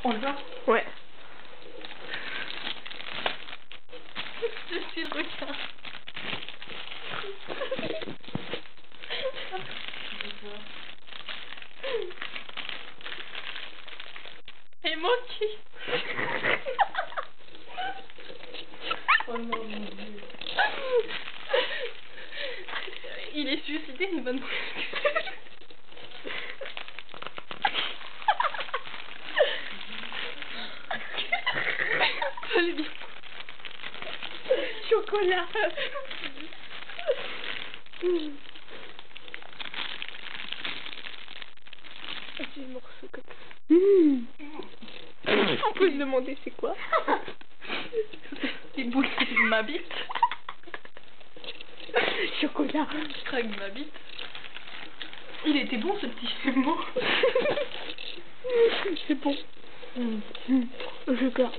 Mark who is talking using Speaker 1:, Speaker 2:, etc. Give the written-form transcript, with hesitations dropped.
Speaker 1: On le voit?
Speaker 2: Ouais.
Speaker 1: Je suis le requin. Et moi qui...
Speaker 2: Oh non, mon Dieu.
Speaker 1: Il est suicidé, il va nous...
Speaker 2: Chocolat. J'ai le morceau comme ça. On peut se demander c'est quoi?
Speaker 1: Il boule ma bite.
Speaker 2: Chocolat.
Speaker 1: Je craque ma bite. Il était bon ce petit mot.
Speaker 2: C'est bon. Je garde.